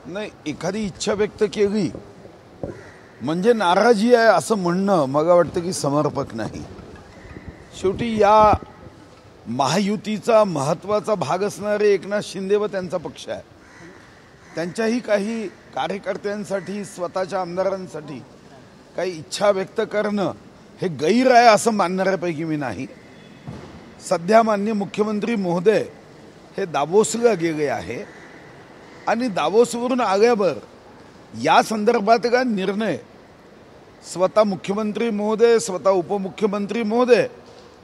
नाही, एखादी इच्छा व्यक्त केली म्हणजे नाराजी आहे असं म्हणणं मला वाटतं की समर्पक नाही. शेवटी या महायुतीचा महत्त्वाचा भाग असणारे एकनाथ शिंदे व त्यांचा पक्ष आहे. त्यांच्याही काही कार्यकर्त्यांसाठी, स्वतःच्या आमदारांसाठी काही इच्छा व्यक्त करणं हे गैर आहे असं मानणाऱ्यापैकी मी नाही. सध्या माननीय मुख्यमंत्री महोदय हे दावोसला गेले आहे आणि दावोसवरून आल्यावर या संदर्भात का निर्णय स्वतः मुख्यमंत्री महोदय, स्वतः उपमुख्यमंत्री महोदय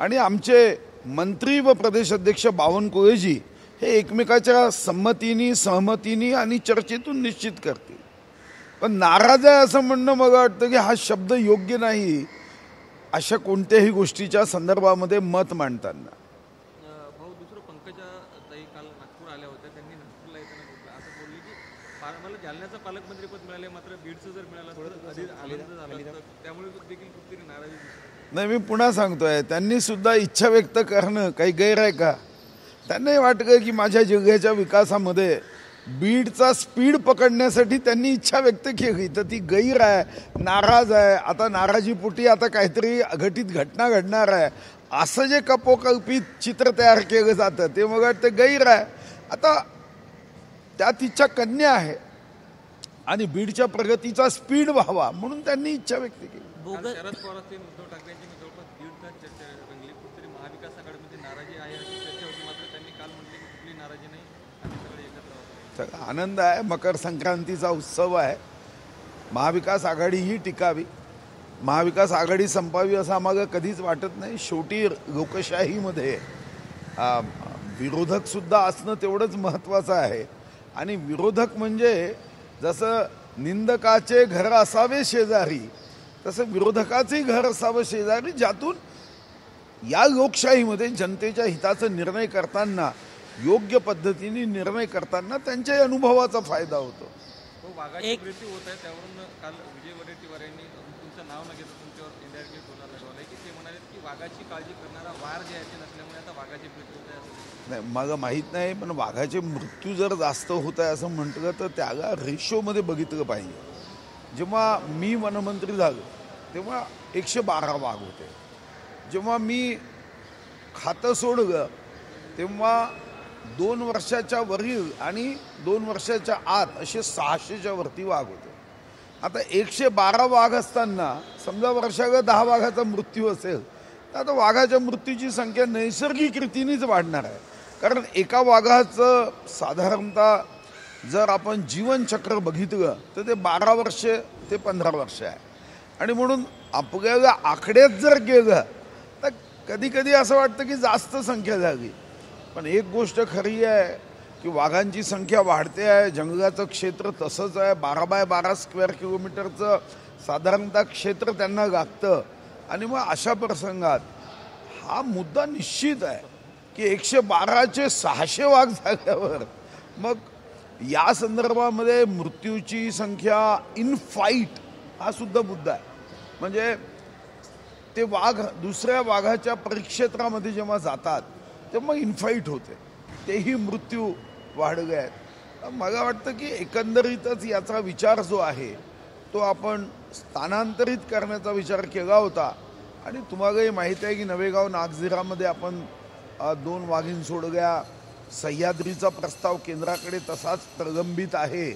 आणि आमचे मंत्री व प्रदेश अध्यक्ष बावनकुळेजी हे एकमेकाच्या संमतीने, सहमतीने आणि चर्चेतून निश्चित करतील. पण नाराज आहे असं म्हणणं मला वाटतं की हा शब्द योग्य नाही अशा कोणत्याही गोष्टीच्या संदर्भामध्ये मत मांडताना. भाऊ, दुसरं पंकजा ताई काल नागपूर आल्या होत्या. त्यांनी नागपूरला येताना असं बोलले की मला जालन्याचं पालकमंत्रीपद मिळाले, मात्र बीडचं जर मिळालं तर अधिक आनंद झाला. त्यामुळे देखील कुठेतरी नाराजी दिसते. नाही, मी पुन्हा सांगतोय, त्यांनी सुद्धा इच्छा व्यक्त करणं काही गैर आहे का? त्यांनाही वाटतं की माझ्या जिल्ह्याच्या विकासामध्ये बीडचा स्पीड पकडण्यासाठी त्यांनी इच्छा व्यक्त केली, तर ती गैर आहे, नाराज आहे. आता नाराजीपोटी आता काहीतरी अघटित घटना घडणार आहे असं जे कपोकल्पित चित्र तयार केलं जातं ते मला वाटतं गैर आहे. आता त्या तिच्या कन्या आहे आणि बीडच्या प्रगतीचा स्पीड व्हावा म्हणून त्यांनी इच्छा व्यक्त केली. शरद पवार असतील, उद्धव ठाकरेंची जवळपास दीड तास चर्चा रंगली. कुठेतरी महाविकास आघाडीमध्ये नाराजी आहे अशी चर्चा होती, मात्र त्यांनी काल म्हटले की कुठली नाराजी नाही, आम्ही सगळे एकत्र आहोत. आनंद आहे, मकर संक्रांतीचा उत्सव आहे. महाविकास आघाडी ही टिकावी, महाविकास आघाडी संपावी असं आम्हाला कधीच वाटत नाही. शेवटी लोकशाहीमध्ये विरोधक सुद्धा असणं तेवढंच महत्त्वाचं आहे. आणि विरोधक म्हणजे जसं निंदकाचे घर असावे शेजारी, तसं विरोधकाचंही घर असावं शेजारी, ज्यातून या लोकशाहीमध्ये जनतेच्या हिताचा निर्णय करताना, योग्य पद्धतीने निर्णय करताना त्यांच्याही अनुभवाचा फायदा होतो. एक मृत्यू होत आहे, त्यावरून काल विजय वडेट्टीवार यांनी तुमचं नाव न घेता तुमच्यावर इनडायरेक्टली टोला लागवला की ते म्हणाले की वाघाची काळजी करणारा वार जे आहे ते नसल्यामुळे आता वाघाचे मृत्यू होत आहे. नाही, मला माहीत नाही, पण वाघाचे मृत्यू जर जास्त होत आहे असं म्हटलं तर त्याला रेशोमध्ये बघितलं पाहिजे. जेव्हा मी वनमंत्री झालो तेव्हा 112 वाघ होते. जेव्हा मी खातं सोडलं तेव्हा 2 वर्षाच्या वरील आणि 2 वर्षाच्या आत असे 600च्या वरती वाघ होते. आता 112 वाघ असताना समजा वर्षाला 10 वाघाचा मृत्यू असेल तर आता वाघाच्या मृत्यूची संख्या नैसर्गिक रीतीनेच वाढणार आहे. कारण एका वाघाचं साधारणतः जर आपण जीवनचक्र बघितलं तर ते 12 वर्ष ते 15 वर्ष आहे. आणि म्हणून आपल्याला आकड्यात जर गेलं तर कधी कधी असं वाटतं की जास्त संख्या झाली. पण एक गोष्ट खरी आहे की वाघांची संख्या वाढते आहे. जंगलाचं क्षेत्र तसंच आहे, 12 बाय 12 स्क्वेअर किलोमीटरचं साधारणतः क्षेत्र त्यांना लागतं. आणि मग अशा प्रसंगात हा मुद्दा निश्चित आहे की 112चे 600 वाघ झाल्यावर मग या संदर्भामध्ये मृत्यूची संख्या इन फाईट हा सुद्धा मुद्दा आहे. म्हणजे ते वाघ दुसऱ्या वाघाच्या परिक्षेत्रामध्ये जेव्हा जातात तेव्हा इनफाईट होते, तेही मृत्यू वाढले आहेत. मला वाटतं की एकंदरीतच याचा विचार जो आहे तो आपण स्थानांतरित करण्याचा विचार केला होता. आणि तुम्हालाही माहिती आहे की नवेगाव नागझिरामध्ये आपण 2 वाघीण सोडल्या. सह्याद्रीचा प्रस्ताव केंद्राकडे तसाच प्रलंबित आहे.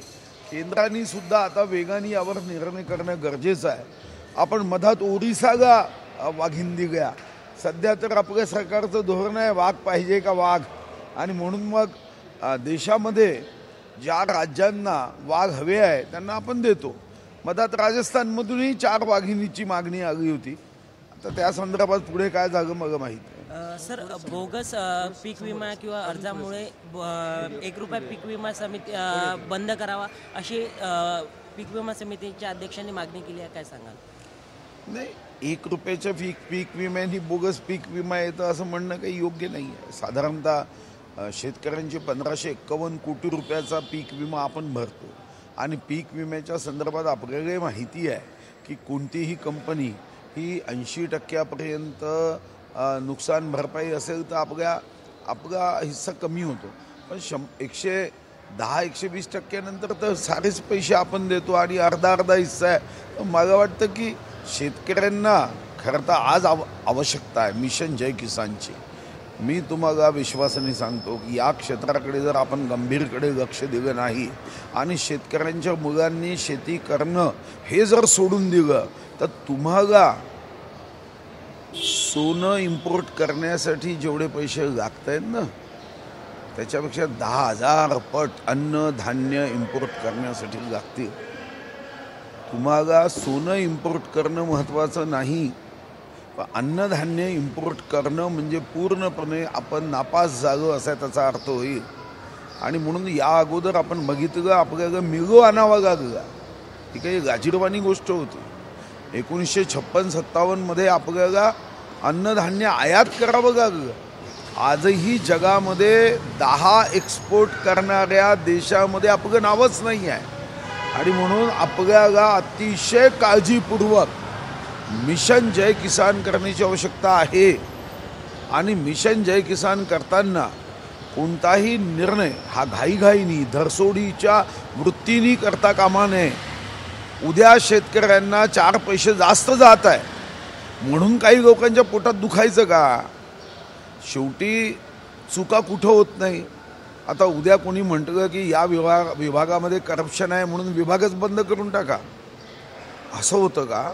केंद्राने सुद्धा आता वेगाने यावर निर्णय करणं गरजेचं आहे. आपण मधात ओरिसाला वाघीण दिल्या. सध्या तर आपल्या सरकारचं धोरण आहे वाघ पाहिजे का वाघ, आणि म्हणून मग देशामध्ये ज्या राज्यांना वाघ हवे आहे त्यांना आपण देतो. मधात राजस्थानमधूनही 4 वाघिणीची मागणी आली होती. आता त्या संदर्भात पुढे काय झालं मला माहीत नाही. सर, बोगस पीक विमा किंवा अर्जामुळे 1 रुपया पीक विमा समिती बंद करावा अशी पीक विमा समितीच्या अध्यक्षांनी मागणी केली आहे, काय सांगाल? नाही, 1 रुपयाच्या पीक विम्याने बोगस पीक विमा येतं असं म्हणणं काही योग्य नाही आहे. साधारणतः शेतकऱ्यांचे 1551 कोटी रुपयाचा पीक विमा आपण भरतो. आणि पीक विम्याच्या संदर्भात आपल्याला माहिती आहे की कोणतीही कंपनी ही 80% नुकसान भरपाई असेल तर आपला हिस्सा कमी होतो. पण 110 10-120% नंतर तर सारेच पैसे आपण देतो आणि अर्धा हिस्सा आहे. तर मला वाटतं की शेतकऱ्यांना खरं तर आज आवश्यकता आहे मिशन जय किसानची. मी तुम्हाला विश्वासाने सांगतो की या क्षेत्राकडे जर आपण गंभीरकडे लक्ष दिलं नाही आणि शेतकऱ्यांच्या मुलांनी शेती करणं हे जर सोडून दिलं तर तुम्हाला सोनं इम्पोर्ट करण्यासाठी जेवढे पैसे लागत आहेत ना त्याच्यापेक्षा 10,000 पट अन्नधान्य इम्पोर्ट करण्यासाठी लागतील. तुम्हाला सोनं इम्पोर्ट करणं महत्त्वाचं नाही, पण अन्नधान्य इम्पोर्ट करणं म्हणजे पूर्णपणे आपण नापास झालो असा त्याचा अर्थ होईल. आणि म्हणून या अगोदर आपण बघितलं आपल्याला मिळो आणावा लागला, ही काही गाजीरवाणी गोष्ट होती. 1956-57 आपल्याला अन्नधान्य आयात करावं लागलं. आजही जगामध्ये 10 एक्सपोर्ट करणाऱ्या देशामध्ये आपलं नावच नाही आहे. आणि म्हणून आपल्याला अतिशय काळजीपूर्वक मिशन जय किसान करण्याची आवश्यकता आहे. आणि मिशन जय किसान करताना कोणताही निर्णय हा घाईघाईनी धरसोडीच्या वृत्तीने करता कामा नये. उद्या शेतकऱ्यांना 4 पैसे जास्त जात आहे म्हणून काही लोकांच्या पोटात दुखायचं का? शेवटी चुका कुठं होत नाही. आता उद्या कोणी म्हटलं की या विभागामध्ये करप्शन आहे म्हणून विभागच बंद करून टाका, असं होतं का?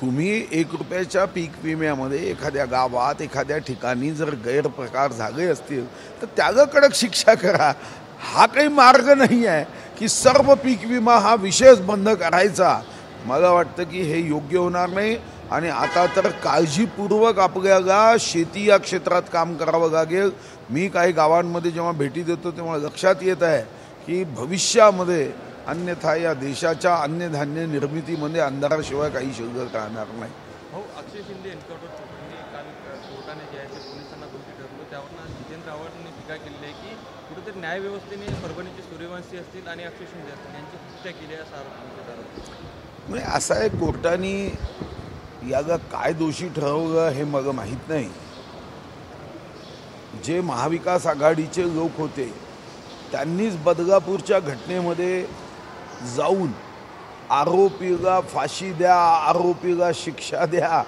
तुम्ही 1 रुपयाच्या पीक विम्यामध्ये एखाद्या गावात एखाद्या ठिकाणी जर गैरप्रकार झाले असतील तर त्याला कडक शिक्षा करा. हा काही मार्ग नाही आहे की सर्व पीक विमा हा विषयच बंद करायचा. मला वाटतं की हे योग्य होणार नाही. आणि आता तर काळजीपूर्वक आपल्याला शेती या क्षेत्रात काम करावं लागेल. मी काही गावांमध्ये जेव्हा भेटी देतो तेव्हा लक्षात येत आहे की भविष्यामध्ये अन्यथा या देशाच्या अन्नधान्य निर्मितीमध्ये अंधाराशिवाय काही शिल्लक राहणार नाही. हो, अक्षय शिंदे एन्काउंटर प्रकरणी काल कोर्टाने जे आहे ते पोलिसांना दोषी ठरवलं. त्यावरून जितेंद्र आव्हाडांनी टीका केली आहे की कुठेतरी न्यायव्यवस्थेने परभणीचे सूर्यवंशी असतील आणि अक्षय शिंदे असतील यांची हत्या केली आहे असा आरोप. म्हणजे असं आहे, कोर्टाने याला काय दोषी ठरवलं हे मला माहीत नाही. जे महाविकास आघाडीचे लोक होते त्यांनीच बदलापूरच्या घटनेमध्ये जाऊन आरोपीला फाशी द्या, आरोपीला शिक्षा द्या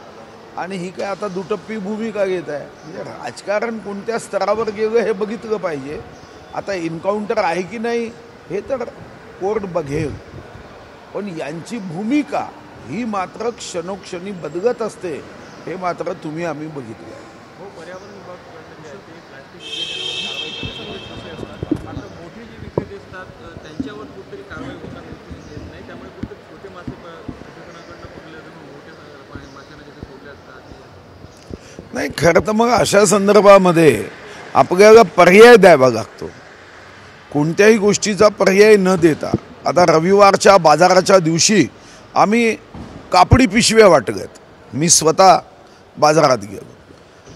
आणि ही काय आता दुटप्पी भूमिका घेत आहे. म्हणजे राजकारण कोणत्या स्तरावर गेलं हे बघितलं पाहिजे. आता एन्काउंटर आहे की नाही हे तर कोर्ट बघेल, पण यांची भूमिका ही मात्र क्षणोक्षणी बदलत असते हे मात्र तुम्ही आम्ही बघितलं. हो, पर्यावरण विभाग प्लास्टिक मात्र मोठे जे विक्रेते असतात त्यांच्यावर कुठेतरी कारवाई होताना येत नाही. त्यामुळे कुठेतरी छोटे मासे प्रशासनाकडनं पकडले जातात, मोठ्या माशांना जिथे सोडले असतात. नाही, खरं तर मग अशा संदर्भामध्ये आपल्याला पर्याय द्यावा लागतो. कोणत्याही गोष्टीचा पर्याय न देता आता रविवारच्या बाजाराच्या दिवशी आम्ही कापडी पिशव्या वाटल्यात. मी स्वतः बाजारात गेलो.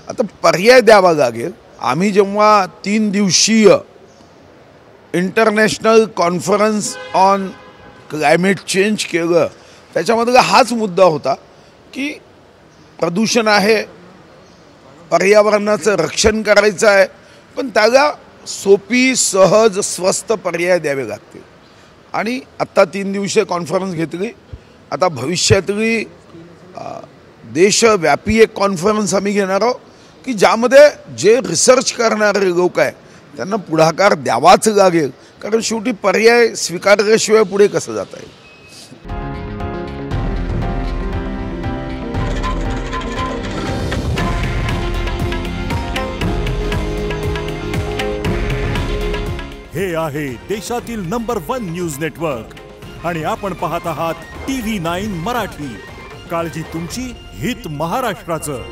आता पर्याय द्यावा लागेल. आम्ही जेव्हा 3 दिवसीय international conference on climate change केलं त्याच्यामध्ये हाच मुद्दा होता की प्रदूषण आहे, पर्यावरणाचं रक्षण करायचं आहे, पण त्याला सोपी सहज स्वस्त पर्याय द्यावे लागतील. आणि आत्ता 3 दिवसीय कॉन्फरन्स घेतली. आता भविष्यातली देशव्यापी एक कॉन्फरन्स आम्ही घेणार आहोत की ज्यामध्ये जे रिसर्च करणारे लोक आहे त्यांना पुढाकार द्यावाच लागेल, कारण शेवटी पर्याय स्वीकारल्याशिवाय पुढे कसं जाता येईल. हे आहे देशातील नंबर 1 न्यूज नेटवर्क आणि आपण पाहत आहात TV9 मराठी. काळजी तुमची, हित महाराष्ट्राचं.